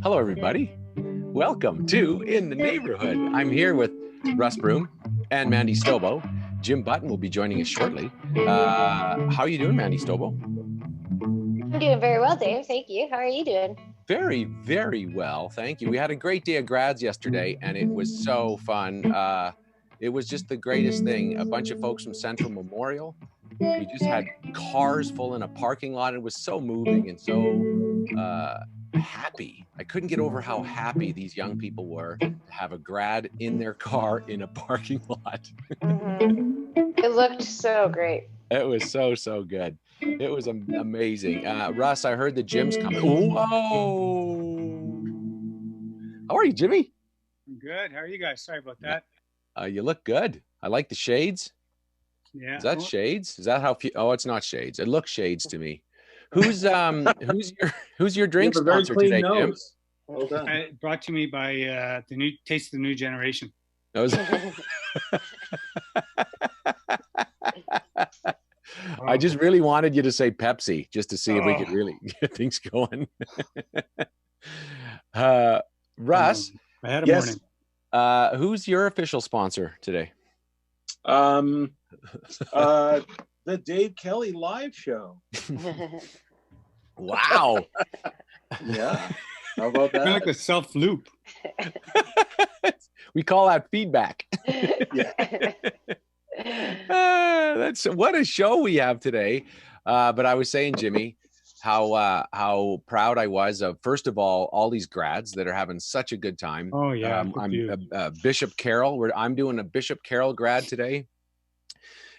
Hello, everybody. Welcome to In the Neighborhood. I'm here with Russ Broom and Mandy Stobo. Jim Button will be joining us shortly. How are you doing, Mandy Stobo? I'm doing very well, Dave. Thank you. How are you doing? Very, very well. Thank you. We had a great day of grads yesterday, and it was so fun. It was just the greatest thing. A bunch of folks from Central Memorial. We just had cars full in a parking lot. It was so moving and so happy. I couldn't get over how happy these young people were to have a grad in their car in a parking lot. It looked so great. It was so good. It was amazing. Russ, I heard the Jim's coming. Oh, how are you, Jimmy? I'm good. How are you guys? Sorry about that. You look good. I like the shades. Yeah. Is that shades? Is that how? Oh, it's not shades. It looks shades to me. Who's your drink sponsor today, Jim? Well done. Brought to me by the new Taste of the New Generation. That was. I just really wanted you to say Pepsi just to see if we could really get things going. Russ, I had a morning. Who's your official sponsor today? The Dave Kelly live show. Wow. Yeah. How about that? Like a self loop. We call that feedback. Yeah. That's what a show we have today. But I was saying, Jimmy, how proud I was of, first of all these grads that are having such a good time. Oh yeah. I'm Bishop Carroll. I'm doing a Bishop Carroll grad today.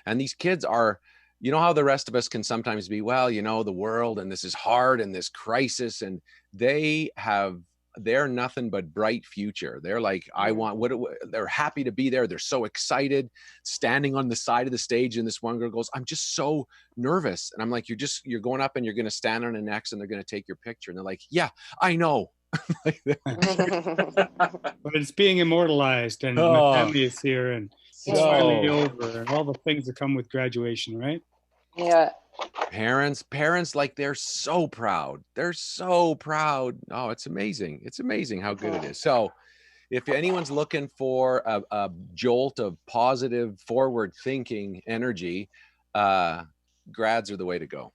And these kids are, you know how the rest of us can sometimes be, well, you know, the world and this is hard and this crisis, and they're nothing but bright future. They're like, they're happy to be there. They're so excited, standing on the side of the stage. And this one girl goes, I'm just so nervous. And I'm like, you're going up and you're going to stand on the next and they're going to take your picture. And they're like, yeah, I know. But it's being immortalized, and my family is here, and it's finally over, and all the things that come with graduation, right? Yeah. Parents, like, they're so proud. They're so proud. Oh, it's amazing. It's amazing how good it is. So if anyone's looking for a jolt of positive, forward thinking energy, grads are the way to go.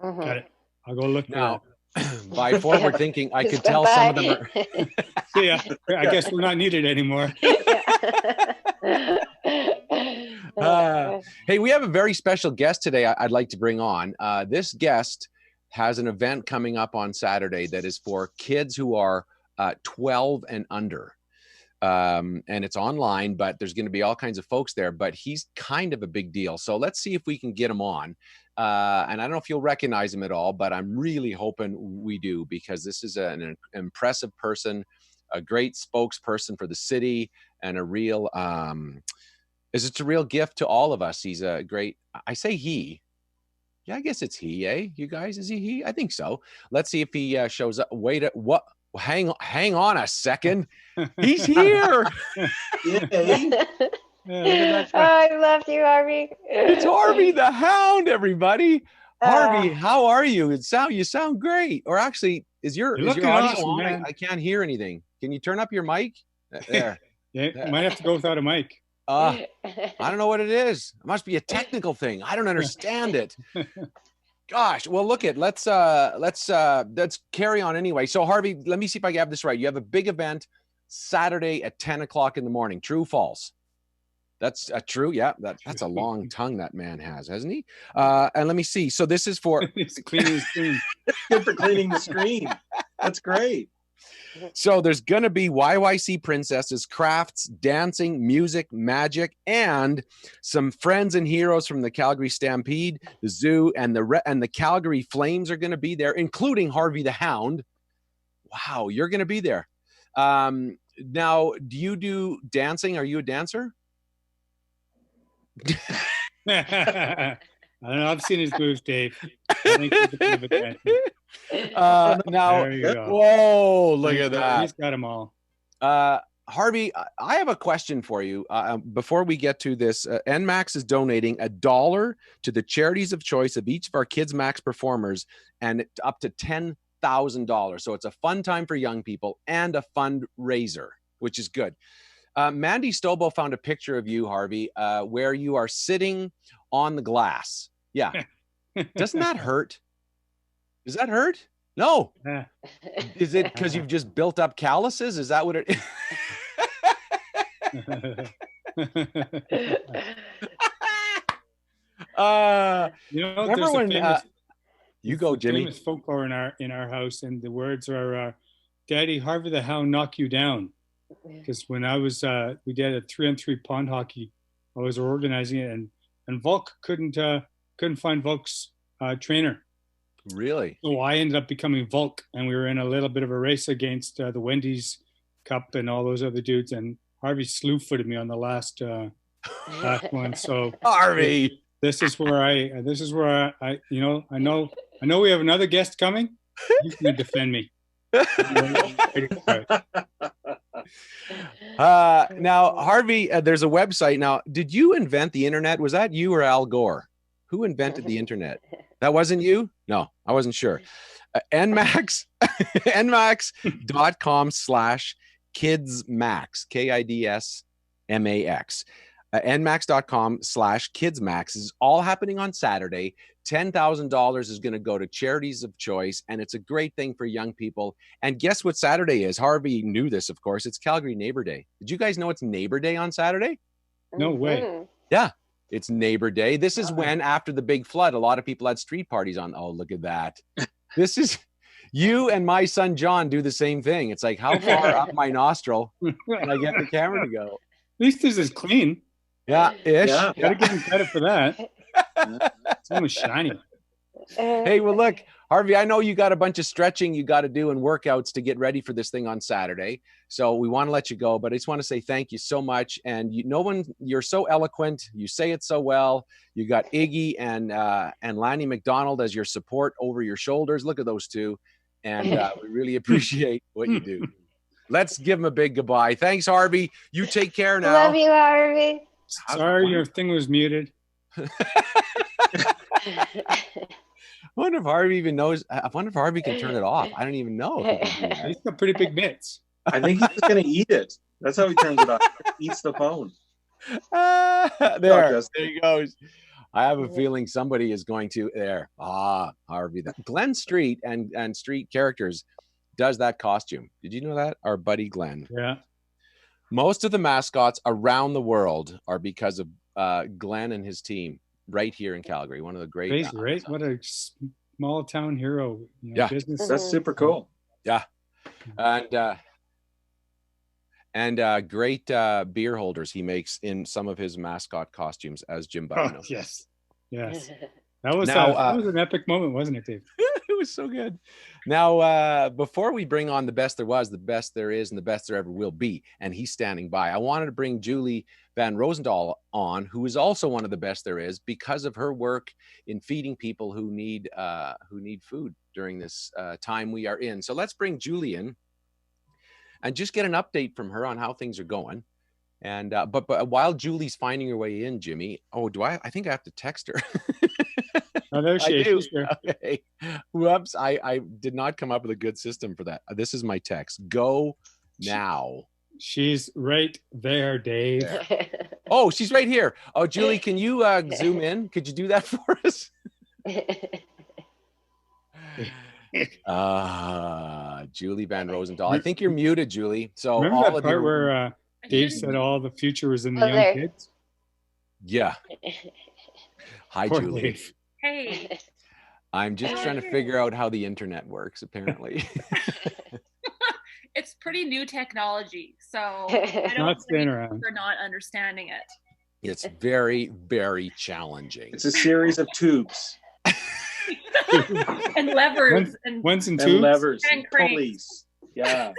Got it. I'll go look now. By forward thinking, I could tell some of them are. Yeah, I guess we're not needed anymore. Hey, we have a very special guest today I'd like to bring on. This guest has an event coming up on Saturday that is for kids who are 12 and under. And it's online, but there's going to be all kinds of folks there, but he's kind of a big deal. So let's see if we can get him on. And I don't know if you'll recognize him at all, but I'm really hoping we do, because this is an impressive person, a great spokesperson for the city, and a real, it's a real gift to all of us. He's a great, I say he. Yeah, I guess it's he, eh? You guys, is he? I think so. Let's see if he shows up. Wait, what? Hang on a second. He's here. Yeah, I love you, Harvey. It's Harvey the Hound, everybody. Harvey, how are you? You sound great. Or actually, is your audio awesome, on? I can't hear anything. Can you turn up your mic? There. Yeah, you might have to go without a mic. I don't know what it is. It must be a technical thing. I don't understand it. Gosh, well, let's carry on anyway. So Harvey, let me see if I have this right. You have a big event Saturday at 10 o'clock in the morning. True, false? That's true. Yeah, that's a long tongue that man has, hasn't he? And let me see. So this is for It's cleaning the screen. Good for cleaning the screen. That's great. So there's going to be YYC princesses, crafts, dancing, music, magic, and some friends and heroes from the Calgary Stampede, the zoo, and the Calgary Flames are going to be there, including Harvey the Hound. Wow, you're going to be there. Now, do you do dancing? Are you a dancer? I don't know. I've seen his moves, Dave. I think he's a bit of a dancer. Now, There you go. whoa, look at that. He's got them all. Harvey, I have a question for you. Before we get to this, NMAX is donating $1 to the charities of choice of each of our Kids Max performers, and up to $10,000. So it's a fun time for young people and a fundraiser, which is good. Mandy Stobo found a picture of you, Harvey, where you are sitting on the glass. Yeah. Doesn't that hurt? Does that hurt? No. Is it because you've just built up calluses? Is that what it is? Remember when you go, Jimmy? Famous folklore in our house, and the words are, "Daddy, Harvey the Hound knock you down." Because when I was, we did a 3-on-3 pond hockey. I was organizing it, and Volk couldn't find Volk's trainer. Really? So I ended up becoming Volk, and we were in a little bit of a race against the Wendy's Cup and all those other dudes. And Harvey slew-footed me on the last one. So Harvey, this is where I know we have another guest coming. He's going to defend me. Now, Harvey, there's a website. Now, did you invent the internet? Was that you or Al Gore? Who invented the internet? That wasn't you? No, I wasn't sure. NMAX, nmax.com/kidsmax, KIDSMAX. nmax.com/kidsmax is all happening on Saturday. $10,000 is going to go to charities of choice, and it's a great thing for young people. And guess what Saturday is? Harvey knew this, of course. It's Calgary Neighbor Day. Did you guys know it's Neighbor Day on Saturday? No way. Yeah, it's Neighbor Day. This is when, after the big flood, a lot of people had street parties on. Oh, look at that. This is you and my son John do the same thing. It's like, how far up my nostril can I get the camera to go? At least this is clean. Yeah, ish. Yeah. Gotta give him credit for that. It's almost shiny. Hey, well, look, Harvey, I know you got a bunch of stretching you got to do and workouts to get ready for this thing on Saturday. So we want to let you go, but I just want to say thank you so much. And you're so eloquent. You say it so well. You got Iggy and Lanny McDonald as your support over your shoulders. Look at those two. And we really appreciate what you do. Let's give them a big goodbye. Thanks, Harvey. You take care now. Love you, Harvey. Sorry, your thing was muted. I wonder if Harvey even knows. I wonder if Harvey can turn it off. I don't even know. He's got pretty big mitts. I think he's just going to eat it. That's how he turns it off. He eats the phone. There he goes. I have a feeling somebody is going to there. Harvey. Glenn Street and Street Characters does that costume. Did you know that? Our buddy Glenn. Yeah. Most of the mascots around the world are because of Glenn and his team right here in Calgary. One of the great. Right? What a small town hero. Yeah. Business. That's super cool. Yeah. And great beer holders he makes in some of his mascot costumes as Jim Button. Oh, yes. That was an epic moment, wasn't it, Dave? It was so good. Now, before we bring on the best there was, the best there is, and the best there ever will be, and he's standing by, I wanted to bring Julie Van Rosendaal on, who is also one of the best there is because of her work in feeding people who need food during this time we are in. So let's bring Julie in and just get an update from her on how things are going. And but while Julie's finding her way in, Jimmy, I think I have to text her. Oh, there she is. Okay. Whoops, I did not come up with a good system for that. This is my text. Go now. She's right there, Dave. Oh, she's right here. Oh, Julie, can you zoom in? Could you do that for us? Julie Van Rosendaal. I think you're muted, Julie. So Remember all that of part your where Dave said all the future was in the young there. kids? yeah. Hi, Poor Julie. Dave. Hey. I'm just trying to figure out how the internet works. Apparently, It's pretty new technology, so I don't Not staying blame you around. for not understanding it. it's very, very challenging. It's a series of tubes And levers and Once and and two. levers And and cranks. pulleys. Yeah.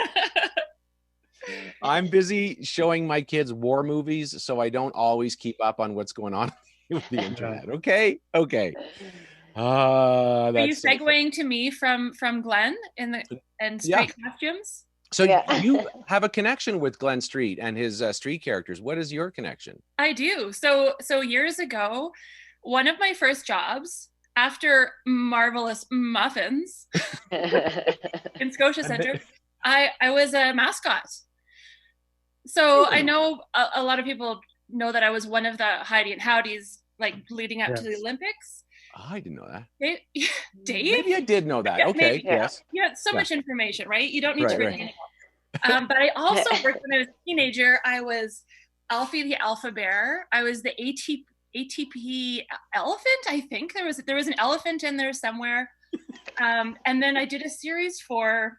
I'm busy showing my kids war movies, so I don't always keep up on what's going on with the internet. Okay. Are you That's so funny. segueing to me from Glenn and street costumes? So Yeah. you have a connection with Glenn Street and his street characters. What is your connection? I do. So years ago, one of my first jobs after Marvelous Muffins in Scotia Centre, I was a mascot. So I know a lot of people know that I was one of the Heidi and Howdies, like leading up to the Olympics. Oh, I didn't know that. Dave? Maybe I did know that. Yeah, Okay. maybe. Yes. Yeah, so much information, right? You don't need to Right, read it anymore. But I also worked when I was a teenager. I was Alfie the Alpha Bear. I was the ATP elephant. I think there was an elephant in there somewhere. And then I did a series for,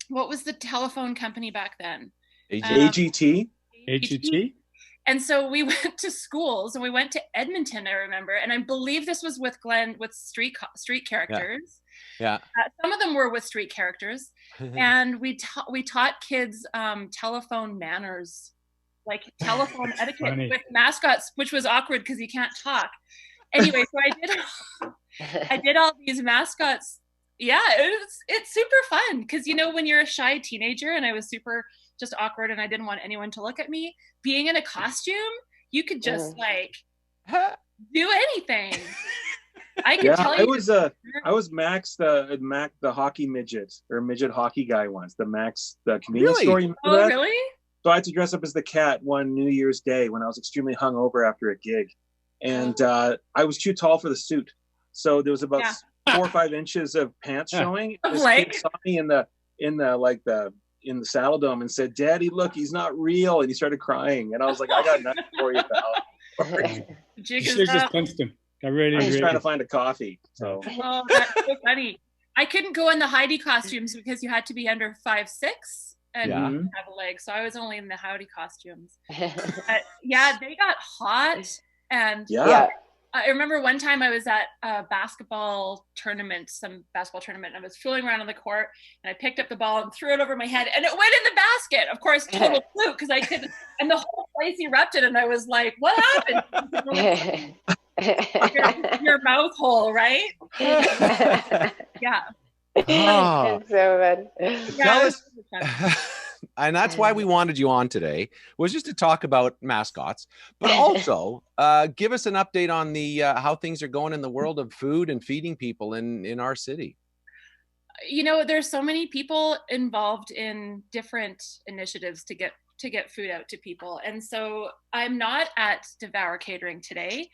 what was the telephone company back then? AGT. AGT? And so we went to schools, and we went to Edmonton, I remember. And I believe this was with Glenn, with street characters. Yeah. Some of them were with street characters. And we taught kids telephone manners, like telephone etiquette Funny. with mascots, which was awkward because you can't talk. Anyway, so I did all these mascots. Yeah, it's super fun because, you know, when you're a shy teenager, and I was super just awkward and I didn't want anyone to look at me, being in a costume, you could just like do anything. I can tell you. I was Max the hockey midget or midget hockey guy once. The Max the convenience store. You remember that? Really? So I had to dress up as the cat one New Year's Day when I was extremely hungover after a gig, and I was too tall for the suit. So there was about 4 or 5 inches of pants showing. This kid saw me in the Saddle Dome and said, "Daddy, look, he's not real," and he started crying. And I was like, "I got nothing for you, pal." You should have just punched him. Got ready. I was trying to find a coffee. So. Oh, that's so funny. I couldn't go in the Heidi costumes because you had to be under 5'6" and have a leg. So I was only in the Howdy costumes. But yeah, they got hot. And I remember one time I was at a basketball tournament, and I was fooling around on the court, and I picked up the ball and threw it over my head, and it went in the basket. Of course, total fluke, because I couldn't, and the whole place erupted, and I was like, "What happened?" your mouth hole, right? Yeah. Oh. So Tell us, and that's why we wanted you on today, was just to talk about mascots, but also give us an update on the how things are going in the world of food and feeding people in our city. You know, there's so many people involved in different initiatives to get food out to people. And so I'm not at Devour Catering today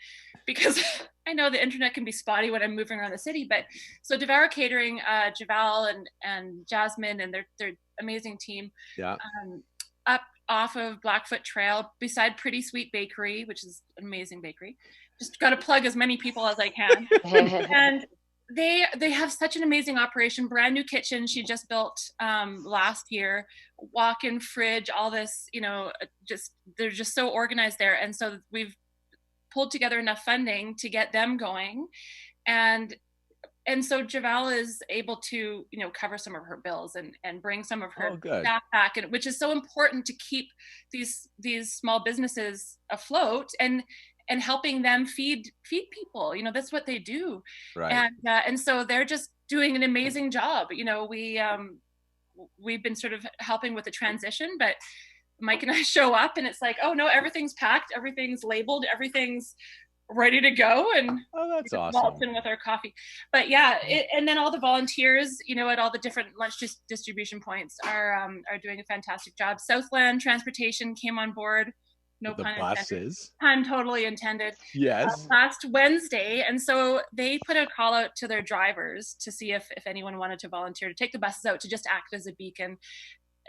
because I know the internet can be spotty when I'm moving around the city. But so Devour Catering, Javal and Jasmine and their amazing team, up off of Blackfoot Trail beside Pretty Sweet Bakery, which is an amazing bakery. Just got to plug as many people as I can. And they have such an amazing operation, brand new kitchen she just built last year, walk-in fridge, all this, you know, they're just so organized there. And so we've pulled together enough funding to get them going. And so Javal is able to, you know, cover some of her bills and bring some of her staff back, and which is so important to keep these small businesses afloat and helping them feed people. You know, that's what they do. Right. And so they're just doing an amazing job. You know, we've been sort of helping with the transition, but Mike and I show up and it's like, oh no, everything's packed, everything's labeled, everything's ready to go, and that's awesome. waltz in with our coffee. But yeah, and then all the volunteers, at all the different lunch distribution points are doing a fantastic job. Southland Transportation came on board. No the pun buses. intended. Pun totally intended. Yes. Last Wednesday, and so they put a call out to their drivers to see if anyone wanted to volunteer to take the buses out to just act as a beacon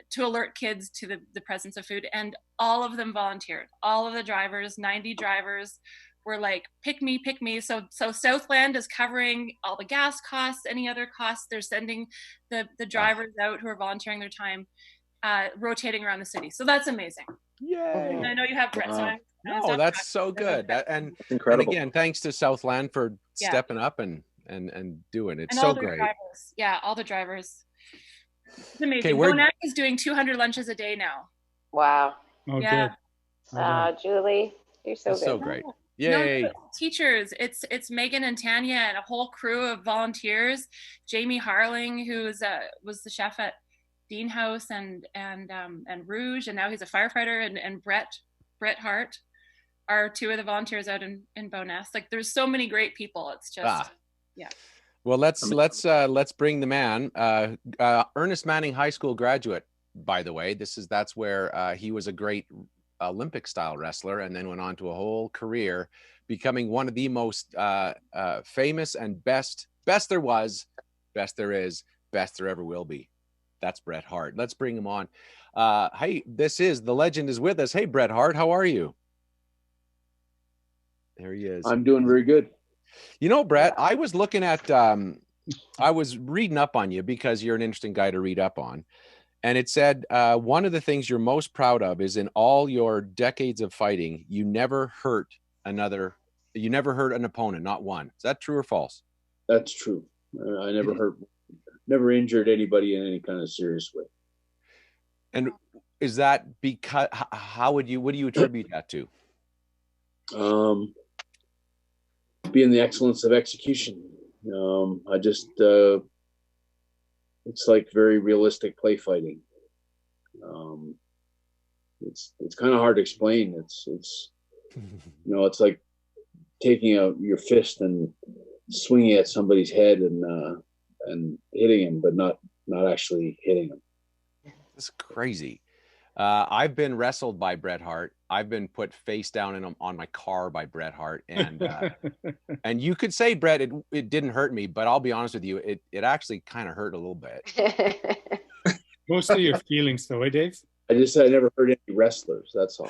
to alert kids to the presence of food, and all of them volunteered. All of the drivers, 90 drivers, were like, pick me. So Southland is covering all the gas costs, any other costs. They're sending the drivers out who are volunteering their time, rotating around the city. So that's amazing. Yay! And I know you have Bret. Wow. No, that's so good. And incredible. And again, thanks to Southland for stepping up and doing it. It's so great. Drivers. Yeah, all the drivers. It's amazing. Bonac is doing 200 lunches a day now. Wow. Oh, yeah. Good. Julie, you're so good. So great. Yay. No, teachers, it's Megan and Tanya and a whole crew of volunteers. Jamie Harling, who was the chef at Dean House and Rouge, and now he's a firefighter, and Bret Hart are two of the volunteers out in Bowness. Like, there's so many great people. It's just yeah. Well, let's bring the man. Ernest Manning High School graduate, by the way. That's where he was a great Olympic style wrestler, and then went on to a whole career, becoming one of the most famous and best there was, best there is, best there ever will be. That's Bret Hart. Let's bring him on. Hey, the legend is with us. Hey, Bret Hart, how are you? There he is. I'm doing very good. Bret, I was looking at, I was reading up on you because you're an interesting guy to read up on. And it said, one of the things you're most proud of is in all your decades of fighting, you never hurt an opponent, not one. Is that true or false? That's true. I never injured anybody in any kind of serious way. And is that because, what do you attribute that to? Being the excellence of execution. It's like very realistic play fighting. It's kind of hard to explain. It's like taking your fist and swinging at somebody's head and hitting him, but not actually hitting him. It's crazy. I've been wrestled by Bret Hart. I've been put face down on my car by Bret Hart, and and you could say, Bret, it didn't hurt me, but I'll be honest with you, it actually kind of hurt a little bit. Mostly your feelings, though, Dave? I just said I never hurt any wrestlers. That's all.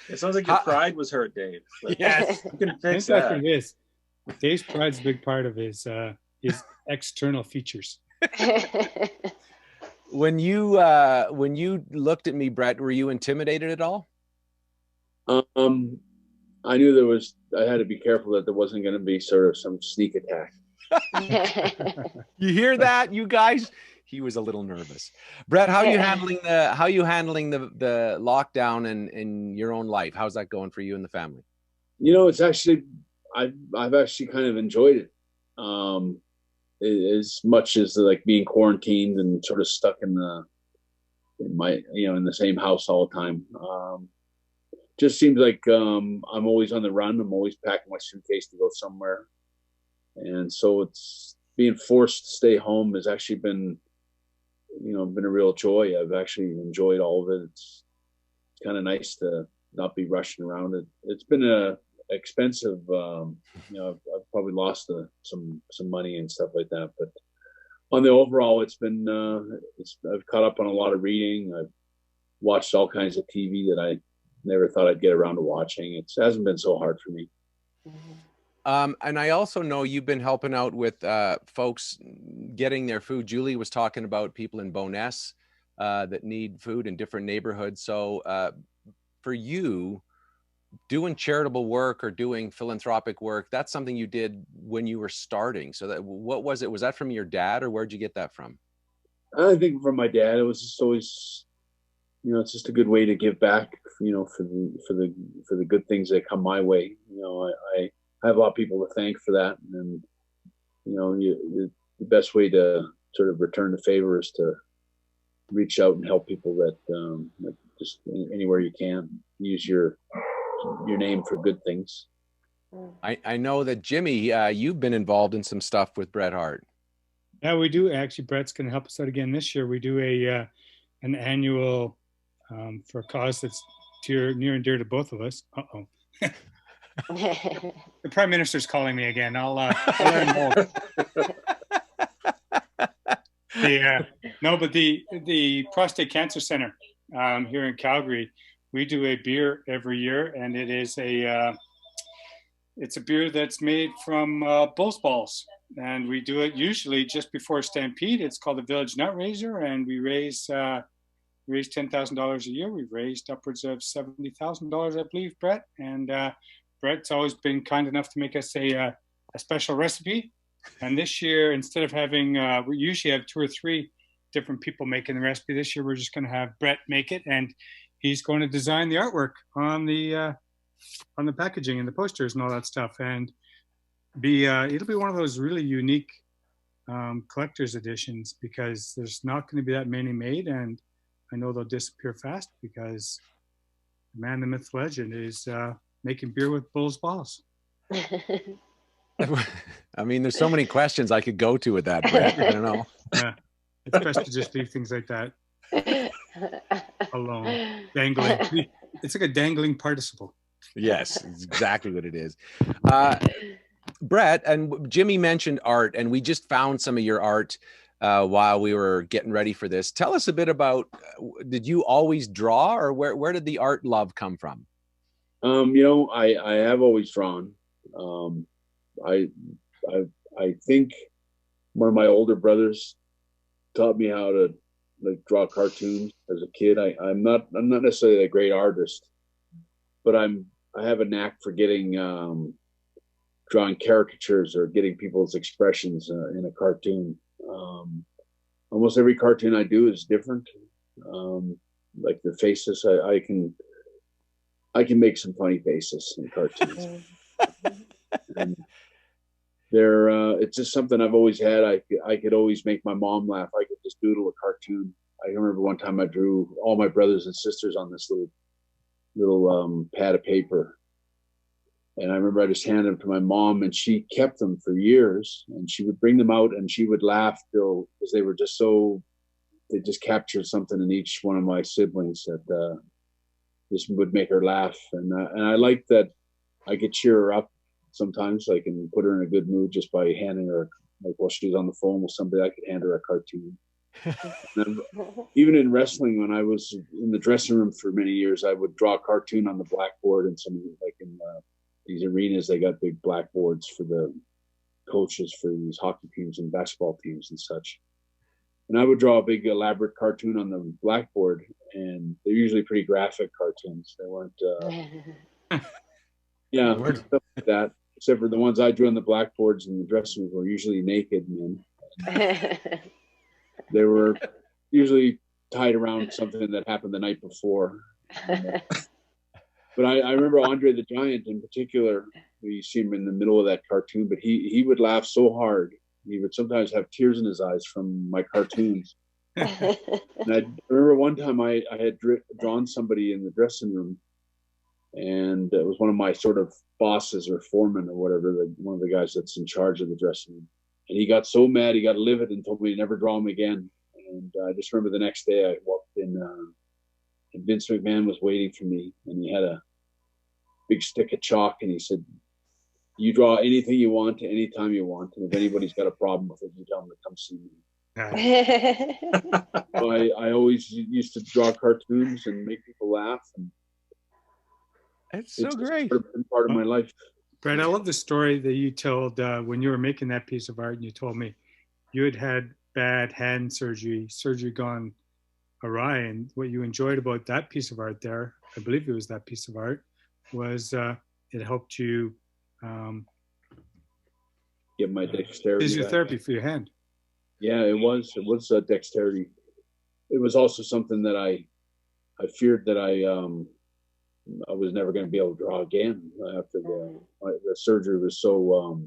It sounds like your pride was hurt, Dave. Yes, you can fix that. that. It is. Dave's pride's a big part of his external features. When you looked at me, Bret, were you intimidated at all? I knew I had to be careful that there wasn't going to be sort of some sneak attack. You hear that, you guys? He was a little nervous. Bret, how are you handling the lockdown in your own life? How's that going for you and the family? It's actually, I've actually kind of enjoyed it. As much as like being quarantined and sort of stuck in the same house all the time. Just seems like I'm always on the run. I'm always packing my suitcase to go somewhere. And so it's being forced to stay home has actually been a real joy. I've actually enjoyed all of it. It's kind of nice to not be rushing around. It's been expensive. I've probably lost some money and stuff like that, but on the overall, it's been I've caught up on a lot of reading. I've watched all kinds of TV that I never thought I'd get around to watching. It hasn't been so hard for me. And I also know you've been helping out with folks getting their food. Julie was talking about people in Bowness that need food in different neighborhoods. So for you, doing charitable work or doing philanthropic work, that's something you did when you were starting. So what was it? Was that from your dad, or where'd you get that from? I think from my dad. It was just always, it's just a good way to give back, for the good things that come my way. I have a lot of people to thank for that. And, the best way to sort of return the favor is to reach out and help people that, just anywhere you can. Use your your name for good things. I know that Jimmy, you've been involved in some stuff with Bret Hart. Yeah, we do. Actually, Bret's going to help us out again this year. We do an annual for a cause that's near and dear to both of us. Uh-oh. The Prime Minister's calling me again. I'll let him know. But the Prostate Cancer Center here in Calgary, we do a beer every year, and it is it's a beer that's made from bull's balls, and we do it usually just before Stampede. It's called the Village Nut Raiser, and we raise $10,000 a year. We've raised upwards of $70,000, I believe, Bret. And Bret's always been kind enough to make us a special recipe. And this year, instead of having, we usually have 2 or 3 different people making the recipe. This year, we're just going to have Bret make it, and he's going to design the artwork on the packaging and the posters and all that stuff. And it'll be one of those really unique collector's editions, because there's not going to be that many made, and I know they'll disappear fast because the man, the myth, legend is making beer with bull's balls. I mean, there's so many questions I could go to with that, Bret. I don't know. Yeah, it's best to just leave things like that alone. Dangling. It's like a dangling participle. Yes, it's exactly what it is. Bret, and Jimmy mentioned art, and we just found some of your art while we were getting ready for this. Tell us a bit about, did you always draw, or where did the art love come from? I have always drawn. I think one of my older brothers taught me how to draw cartoons as a kid. I'm not necessarily a great artist, but I have a knack for getting drawing caricatures or getting people's expressions in a cartoon. Almost every cartoon I do is different. Like the faces, I can make some funny faces in cartoons. And it's just something I've always had. I could always make my mom laugh. I could just doodle a cartoon. I remember one time I drew all my brothers and sisters on this little pad of paper. And I remember I just handed them to my mom, and she kept them for years, and she would bring them out and she would laugh because they were just they just captured something in each one of my siblings that just would make her laugh. And I like that I could cheer her up sometimes. I can put her in a good mood just by handing her, while she was on the phone with somebody, I could hand her a cartoon. And even in wrestling, when I was in the dressing room for many years, I would draw a cartoon on the blackboard, and in these arenas, they got big blackboards for the coaches for these hockey teams and basketball teams and such. And I would draw a big elaborate cartoon on the blackboard, and they're usually pretty graphic cartoons. They weren't, stuff like that. Except for the ones I drew on the blackboards in the dressing room were usually naked men. They were usually tied around something that happened the night before. But I remember Andre the Giant in particular. You see him in the middle of that cartoon, but he would laugh so hard. He would sometimes have tears in his eyes from my cartoons. And I remember one time I had drawn somebody in the dressing room, and it was one of my sort of bosses or foremen or whatever, one of the guys that's in charge of the dressing room. And he got so mad, he got livid and told me to never draw him again. And I just remember the next day I walked in, and Vince McMahon was waiting for me, and he had a big stick of chalk, and he said, "You draw anything you want, anytime you want, and if anybody's got a problem with it, you tell them to come see me." So I always used to draw cartoons and make people laugh, and it's so great. Part of my life. Bret, I love the story that you told when you were making that piece of art, and you told me you had bad hand surgery gone awry, and what you enjoyed about that piece of art there, I believe it was that piece of art, was it helped you get my dexterity. Physiotherapy for your hand. Yeah, it was dexterity. It was also something that I feared that I was never going to be able to draw again after the surgery was so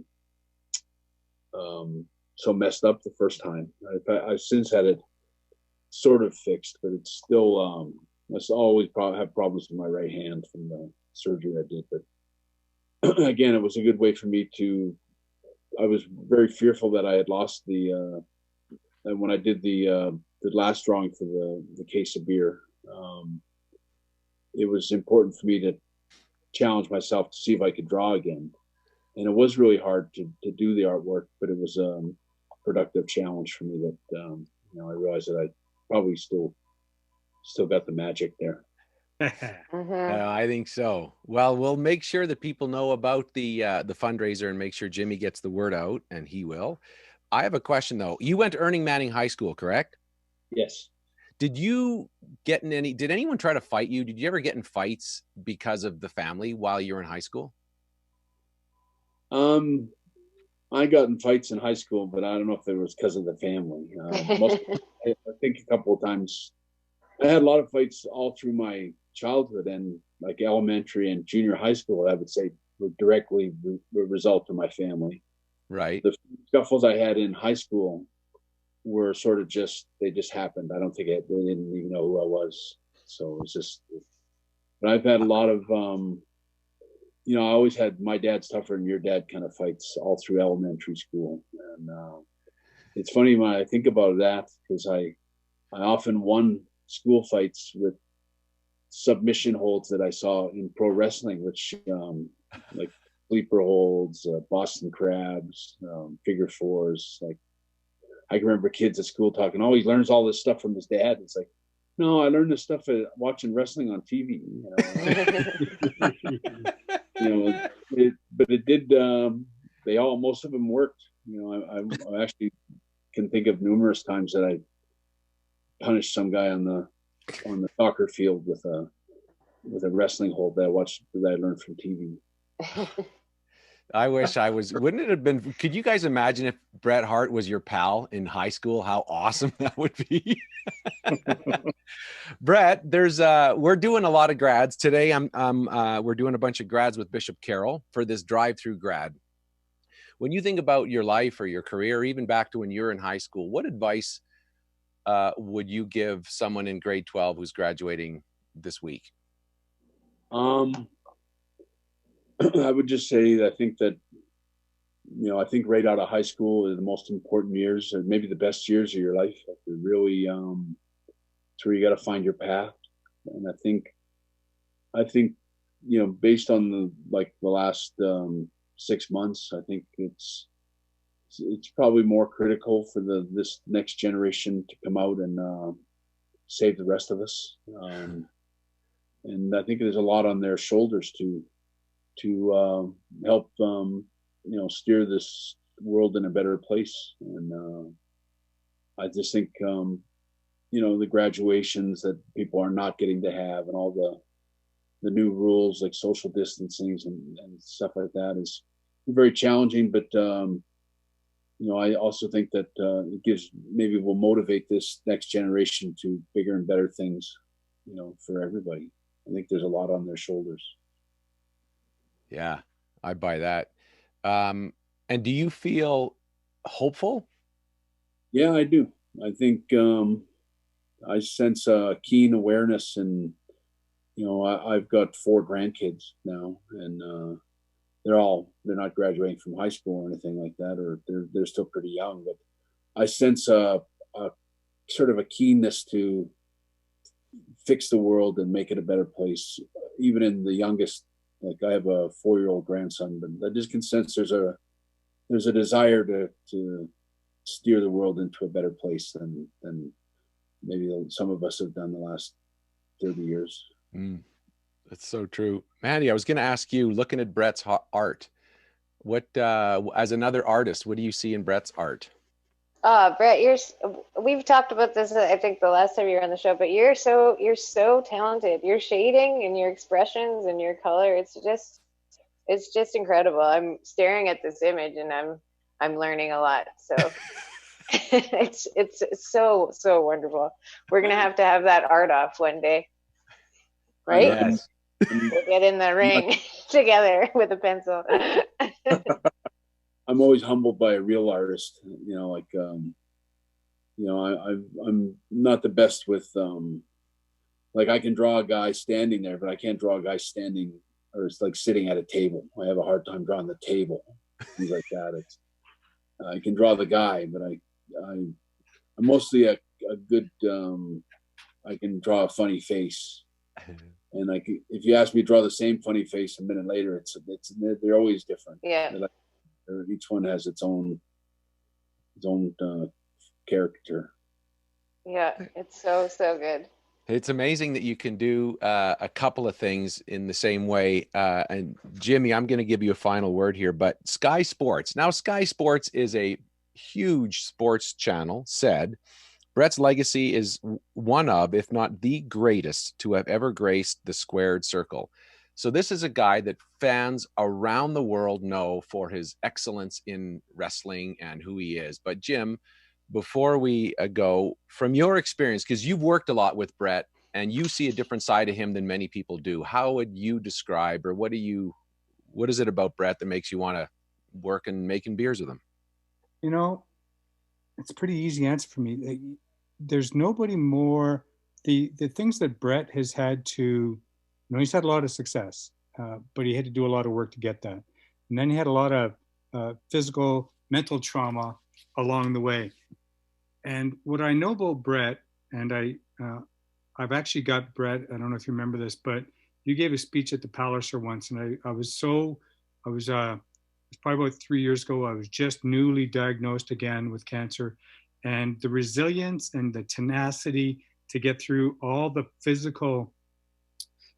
messed up the first time. I've since had it sort of fixed, but it's still I always have problems with my right hand from the surgery I did. But again, it was a good way for me to. I was very fearful that I had lost and when I did the last drawing for the case of beer, it was important for me to challenge myself to see if I could draw again. And it was really hard to do the artwork, but it was a productive challenge for me that, I realized that I probably still got the magic there. I think so. Well, we'll make sure that people know about the fundraiser and make sure Jimmy gets the word out, and he will. I have a question though. You went to Erning Manning High School, correct? Yes. Did anyone try to fight you? Did you ever get in fights because of the family while you were in high school? I got in fights in high school, but I don't know if it was because of the family. I think a couple of times. I had a lot of fights all through my childhood, and like elementary and junior high school, I would say were directly the result of my family. Right. The scuffles I had in high school were sort of they just happened. I don't think they didn't even know who I was. So it was just, but I've had a lot of, I always had my dad's tougher than your dad kind of fights all through elementary school. And it's funny when I think about that, because I often won school fights with submission holds that I saw in pro wrestling, which like sleeper holds, Boston crabs, figure fours. Like I can remember kids at school talking, "Oh, he learns all this stuff from his dad." It's like, no, I learned this stuff watching wrestling on TV. But it did. Most of them worked. I actually can think of numerous times that I punished some guy on the soccer field with a wrestling hold that I learned from TV. I wish I was. Wouldn't it have been? Could you guys imagine if Bret Hart was your pal in high school? How awesome that would be. Bret, we're doing a lot of grads today. We're doing a bunch of grads with Bishop Carroll for this drive-through grad. When you think about your life or your career, even back to when you were in high school, what advice would you give someone in grade 12 who's graduating this week? I would just say that I think right out of high school are the most important years, or maybe the best years of your life. Like they're really, it's where you got to find your path. And I think, based on the last 6 months, I think it's probably more critical for this next generation to come out and save the rest of us. And I think there's a lot on their shoulders to help steer this world in a better place. And I just think the graduations that people are not getting to have, and all the new rules like social distancing and stuff like that is very challenging. But I also think that it will motivate this next generation to bigger and better things, for everybody. I think there's a lot on their shoulders. Yeah, I buy that. And do you feel hopeful? Yeah, I do. I think I sense a keen awareness, and I've got 4 grandkids now, and they're not graduating from high school or anything like that, or they're still pretty young. But I sense a sort of a keenness to fix the world and make it a better place, even in the youngest. Like I have a 4-year-old grandson, but I just can sense there's a desire to steer the world into a better place than maybe some of us have done the last 30 years. That's so true. Mandy, I was going to ask you, looking at Bret's art, what as another artist, what do you see in Bret's art? Bret, we've talked about this, I think the last time you were on the show, but you're so talented. Your shading and your expressions and your color, it's just incredible. I'm staring at this image and I'm learning a lot. So it's so wonderful. We're going to have that art off one day. Right? Yes. We'll get in the ring together with a pencil. I'm always humbled by a real artist. I'm not the best with like I can draw a guy standing there, but I can't draw a guy standing or it's like sitting at a table. I have a hard time drawing the table, things like that. It's I can draw the guy, but I'm mostly a good. I can draw a funny face, and if you ask me to draw the same funny face a minute later, they're always different. Yeah. Each one has its own character. Yeah, it's so good. It's amazing that you can do a couple of things in the same way. And Jimmy, I'm going to give you a final word here, but Sky Sports. Now, Sky Sports is a huge sports channel, said. Bret's legacy is one of, if not the greatest to have ever graced the squared circle. So this is a guy that fans around the world know for his excellence in wrestling and who he is. But Jim, before we go, from your experience, because you've worked a lot with Bret and you see a different side of him than many people do, how would you describe, or what is it about Bret that makes you want to work and making beers with him? You know, it's a pretty easy answer for me. There's nobody more, the things that Bret has had to, you know, he's had a lot of success, but he had to do a lot of work to get that. And then he had a lot of physical, mental trauma along the way. And what I know about Bret, and I've actually got Bret, I don't know if you remember this, but you gave a speech at the Palliser once, and it was probably about 3 years ago. I was just newly diagnosed again with cancer, and the resilience and the tenacity to get through all the physical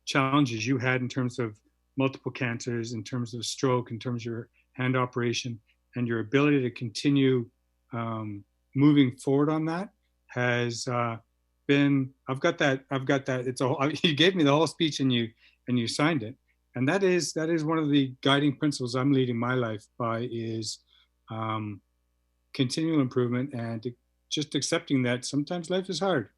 challenges you had in terms of multiple cancers, in terms of stroke, in terms of your hand operation, and your ability to continue moving forward on that has been, I've got that, you gave me the whole speech and you signed it. And that is one of the guiding principles I'm leading my life by, is continual improvement and just accepting that sometimes life is hard,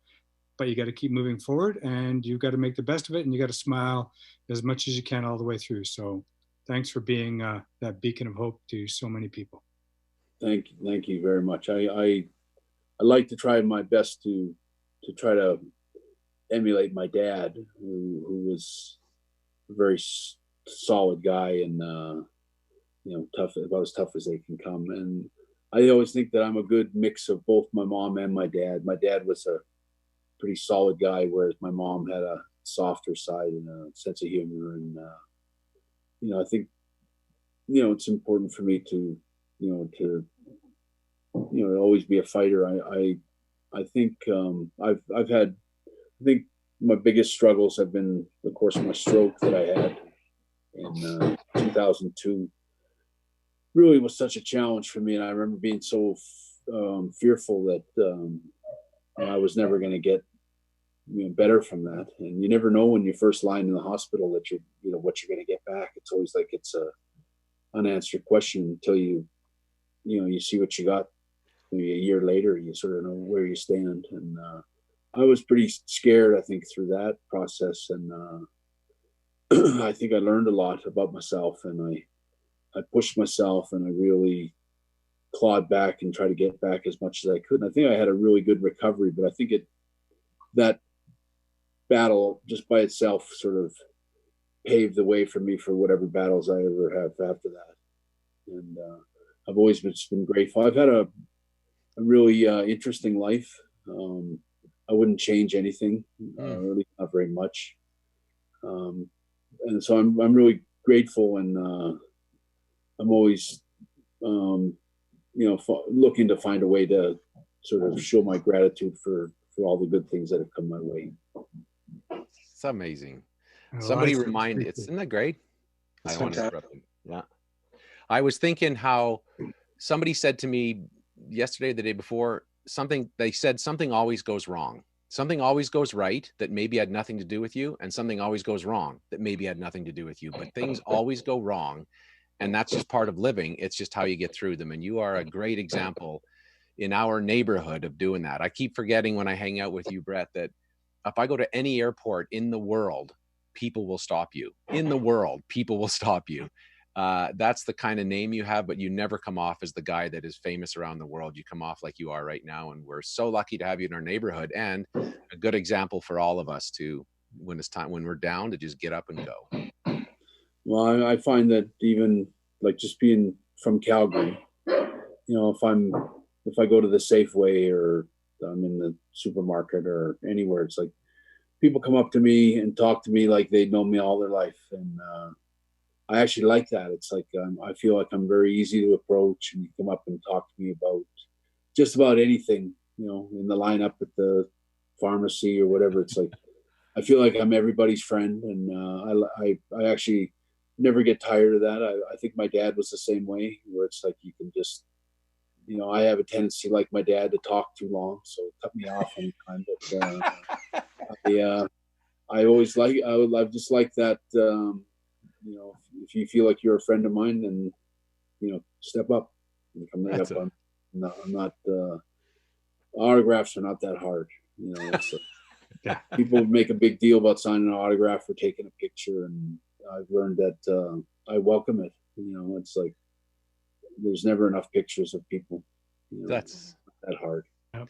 but you got to keep moving forward and you got to make the best of it, and you got to smile as much as you can all the way through. So thanks for being that beacon of hope to so many people. Thank you very much. I like to try my best to try to emulate my dad, who was a very solid guy and tough, about as tough as they can come. And I always think that I'm a good mix of both my mom and my dad. My dad was a pretty solid guy, whereas my mom had a softer side and a sense of humor. And I think it's important for me to always be a fighter. I think I think my biggest struggles have been, of course, my stroke that I had in 2002. Really was such a challenge for me, and I remember being so fearful that I was never going to get better from that. And you never know when you first lie in the hospital that what you're going to get back. It's always like it's a unanswered question until you see what you got. Maybe a year later, you sort of know where you stand. And I was pretty scared, I think, through that process. And I think I learned a lot about myself, and I pushed myself, and I really clawed back and tried to get back as much as I could. And I think I had a really good recovery, but I think that battle just by itself sort of paved the way for me for whatever battles I ever have after that. And I've always been grateful. I've had a really interesting life. I wouldn't change anything, really not very much. And so I'm really grateful, and I'm always looking to find a way to sort of show my gratitude for all the good things that have come my way. It's amazing. Somebody remind, isn't that great? I don't want to interrupt you. Yeah. I was thinking how somebody said to me yesterday, the day before, they said something always goes wrong. Something always goes right that maybe had nothing to do with you, and something always goes wrong that maybe had nothing to do with you, but things always go wrong. And that's just part of living. It's just how you get through them. And you are a great example in our neighborhood of doing that. I keep forgetting when I hang out with you, Bret, that if I go to any airport in the world, people will stop you. In the world, people will stop you. That's the kind of name you have, but you never come off as the guy that is famous around the world. You come off like you are right now, and we're so lucky to have you in our neighborhood, and a good example for all of us to, when it's time, when we're down, to just get up and go. Well, I find that even like just being from Calgary, you know, if I go to the Safeway or I'm in the supermarket or anywhere, it's like people come up to me and talk to me like they know me all their life, and I actually like that. It's like I feel like I'm very easy to approach, and you come up and talk to me about just about anything, you know, in the lineup at the pharmacy or whatever. It's like I feel like I'm everybody's friend, and I actually never get tired of that. I think my dad was the same way, where it's like you can just, you know, I have a tendency like my dad to talk too long, so cut me off anytime. But I just like that. You know, if you feel like you're a friend of mine, then, you know, step up and come right up. I'm not autographs are not that hard. You know, it's people make a big deal about signing an autograph or taking a picture, and I've learned that I welcome it. You know, it's like there's never enough pictures of people. You know, That's not that hard. Yep.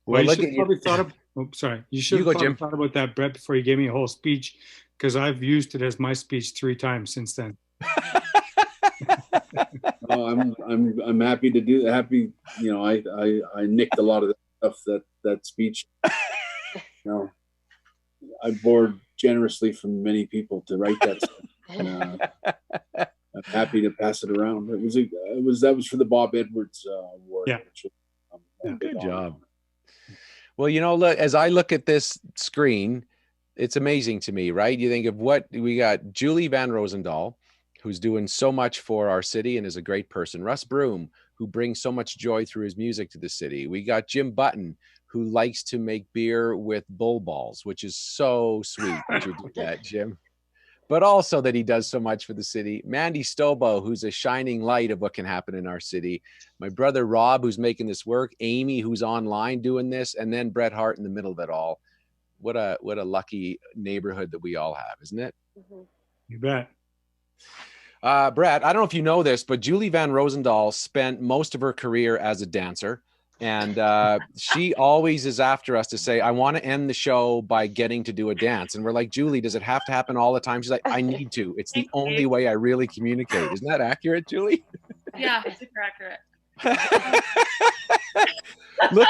Well, you should probably thought of. Oh, sorry. You should have thought about that, Bret, before you gave me a whole speech, because I've used it as my speech 3 times since then. Oh, I'm happy to do that. Happy, you know, I nicked a lot of the stuff that speech. You know, I borrowed generously from many people to write that stuff. And, I'm happy to pass it around. That was for the Bob Edwards award. Yeah. Which was, good job. Well, you know, look, as I look at this screen, it's amazing to me, right? You think of what we got: Julie Van Rosendaal, who's doing so much for our city and is a great person; Russ Broom, who brings so much joy through his music to the city. We got Jim Button, who likes to make beer with bull balls, which is so sweet that you do that, Jim. But also that he does so much for the city. Mandy Stobo, who's a shining light of what can happen in our city. My brother Rob, who's making this work. Amy, who's online doing this. And then Bret Hart in the middle of it all. What a lucky neighborhood that we all have, isn't it? Mm-hmm. You bet. Bret, I don't know if you know this, but Julie Van Rosendaal spent most of her career as a dancer. And she always is after us to say, I want to end the show by getting to do a dance. And we're like, Julie, does it have to happen all the time? She's like, I need to. It's the only way I really communicate. Isn't that accurate, Julie? Yeah, super accurate. Look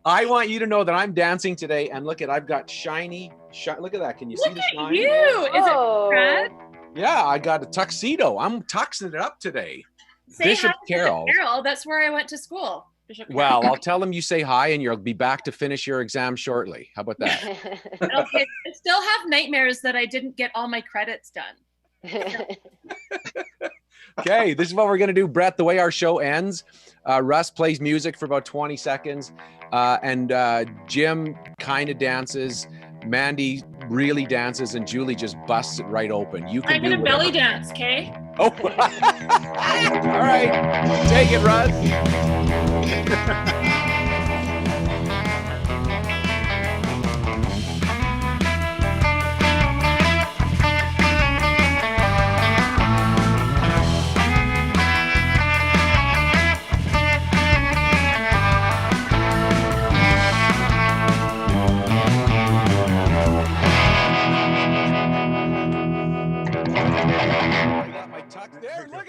I want you to know that I'm dancing today. And look I've got shiny. Look at that. Can you see the shine? You. Is it red? Yeah, I got a tuxedo. I'm tuxing it up today. Say Bishop hi to Carroll. Carroll. That's where I went to school. Well, I'll tell him you say hi and you'll be back to finish your exam shortly. How about that? Okay. I still have nightmares that I didn't get all my credits done. Okay, this is what we're going to do, Bret. The way our show ends, Russ plays music for about 20 seconds, and Jim kind of dances. Mandy really dances, and Julie just busts it right open. I'm going to belly dance, okay? Oh, all right. Take it, Russ.